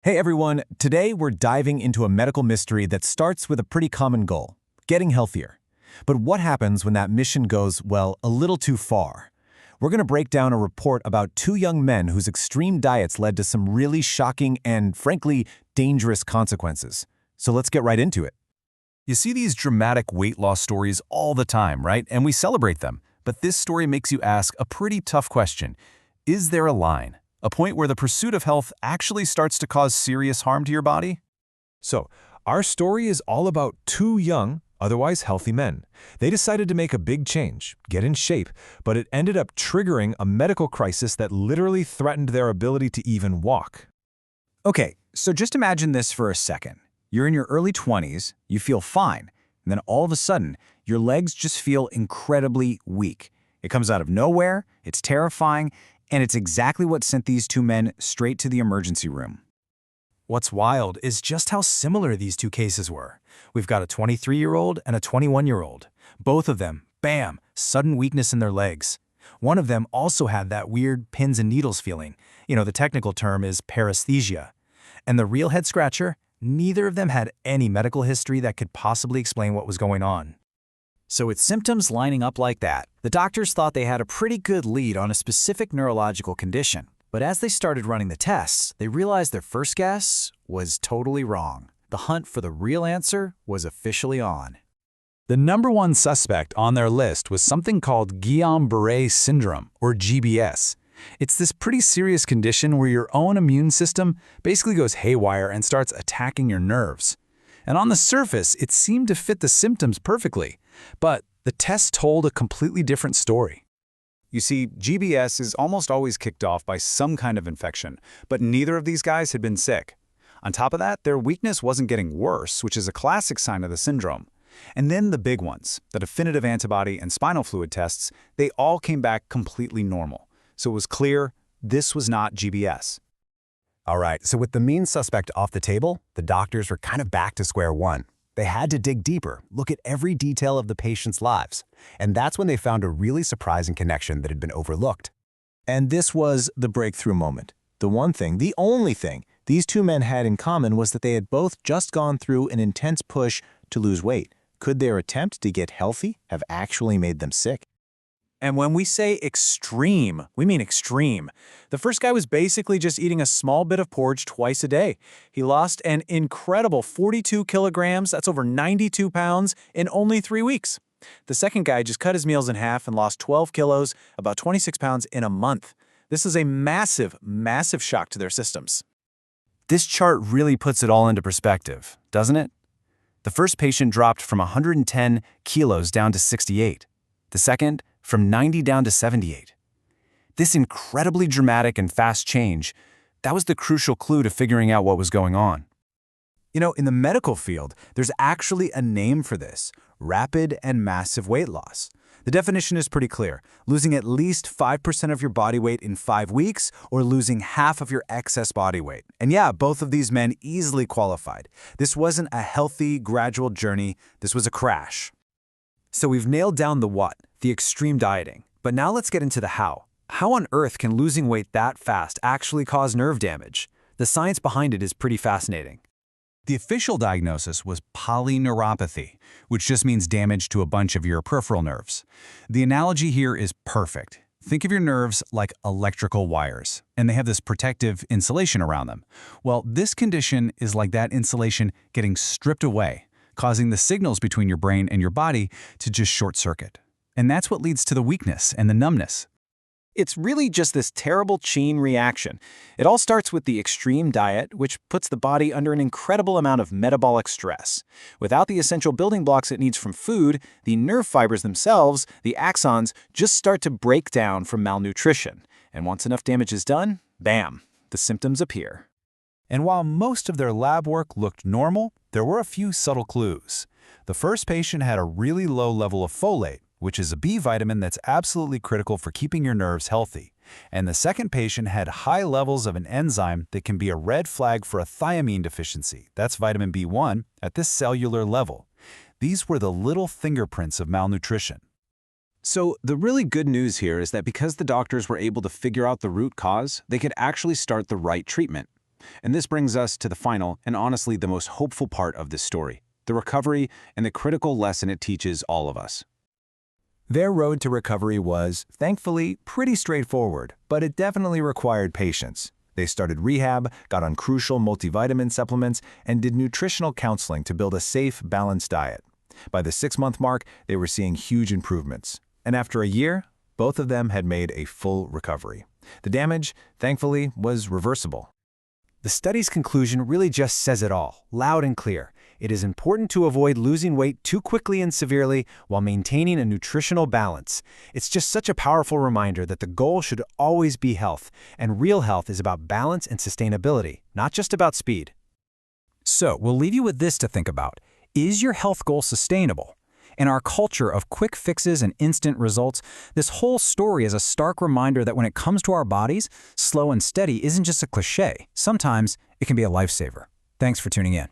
Hey everyone, today we're diving into a medical mystery that starts with a pretty common goal, getting healthier. But what happens when that mission goes, well, a little too far? We're going to break down a report about two young men whose extreme diets led to some really shocking and, frankly, dangerous consequences. So let's get right into it. You see these dramatic weight loss stories all the time, right? And we celebrate them. But this story makes you ask a pretty tough question. Is there a line? A point where the pursuit of health actually starts to cause serious harm to your body? So, our story is all about two young, otherwise healthy men. They decided to make a big change, get in shape, but it ended up triggering a medical crisis that literally threatened their ability to even walk. Okay, so just imagine this for a second. You're in your early 20s, you feel fine, and then all of a sudden, your legs just feel incredibly weak. It comes out of nowhere, it's terrifying, and it's exactly what sent these two men straight to the emergency room. What's wild is just how similar these two cases were. We've got a 23-year-old and a 21-year-old. Both of them, bam, sudden weakness in their legs. One of them also had that weird pins and needles feeling. The technical term is paresthesia. And the real head scratcher, neither of them had any medical history that could possibly explain what was going on. So with symptoms lining up like that, the doctors thought they had a pretty good lead on a specific neurological condition. But as they started running the tests, they realized their first guess was totally wrong. The hunt for the real answer was officially on. The number one suspect on their list was something called Guillain-Barré syndrome, or GBS. It's this pretty serious condition where your own immune system basically goes haywire and starts attacking your nerves. And on the surface, it seemed to fit the symptoms perfectly. But the test told a completely different story. You see, GBS is almost always kicked off by some kind of infection, but neither of these guys had been sick. On top of that, their weakness wasn't getting worse, which is a classic sign of the syndrome. And then the big ones, the definitive antibody and spinal fluid tests, they all came back completely normal. So it was clear this was not GBS. All right, so with the main suspect off the table, the doctors were kind of back to square one. They had to dig deeper, look at every detail of the patient's lives. And that's when they found a really surprising connection that had been overlooked. And this was the breakthrough moment. The one thing, the only thing, these two men had in common was that they had both just gone through an intense push to lose weight. Could their attempt to get healthy have actually made them sick? And when we say extreme, we mean extreme. The first guy was basically just eating a small bit of porridge twice a day. He lost an incredible 42 kilograms, that's over 92 pounds, in only 3 weeks. The second guy just cut his meals in half and lost 12 kilos, about 26 pounds in a month. This is a massive, massive shock to their systems. This chart really puts it all into perspective, doesn't it? The first patient dropped from 110 kilos down to 68. The second, from 90 down to 78. This incredibly dramatic and fast change, that was the crucial clue to figuring out what was going on. In the medical field, there's actually a name for this: rapid and massive weight loss. The definition is pretty clear: losing at least 5% of your body weight in 5 weeks or losing half of your excess body weight. And yeah, both of these men easily qualified. This wasn't a healthy, gradual journey. This was a crash. So we've nailed down the what, the extreme dieting. But now let's get into the how. How on earth can losing weight that fast actually cause nerve damage? The science behind it is pretty fascinating. The official diagnosis was polyneuropathy, which just means damage to a bunch of your peripheral nerves. The analogy here is perfect. Think of your nerves like electrical wires, and they have this protective insulation around them. Well, this condition is like that insulation getting stripped away, causing the signals between your brain and your body to just short circuit. And that's what leads to the weakness and the numbness. It's really just this terrible chain reaction. It all starts with the extreme diet, which puts the body under an incredible amount of metabolic stress. Without the essential building blocks it needs from food, the nerve fibers themselves, the axons, just start to break down from malnutrition. And once enough damage is done, bam, the symptoms appear. And while most of their lab work looked normal, there were a few subtle clues. The first patient had a really low level of folate, which is a B vitamin that's absolutely critical for keeping your nerves healthy. And the second patient had high levels of an enzyme that can be a red flag for a thiamine deficiency, that's vitamin B1, at this cellular level. These were the little fingerprints of malnutrition. So the really good news here is that because the doctors were able to figure out the root cause, they could actually start the right treatment. And this brings us to the final and honestly the most hopeful part of this story, the recovery and the critical lesson it teaches all of us. Their road to recovery was, thankfully, pretty straightforward, but it definitely required patience. They started rehab, got on crucial multivitamin supplements, and did nutritional counseling to build a safe, balanced diet. By the 6-month mark, they were seeing huge improvements. And after a year, both of them had made a full recovery. The damage, thankfully, was reversible. The study's conclusion really just says it all, loud and clear. It is important to avoid losing weight too quickly and severely while maintaining a nutritional balance. It's just such a powerful reminder that the goal should always be health, and real health is about balance and sustainability, not just about speed. So, we'll leave you with this to think about. Is your health goal sustainable? In our culture of quick fixes and instant results, this whole story is a stark reminder that when it comes to our bodies, slow and steady isn't just a cliché. Sometimes it can be a lifesaver. Thanks for tuning in.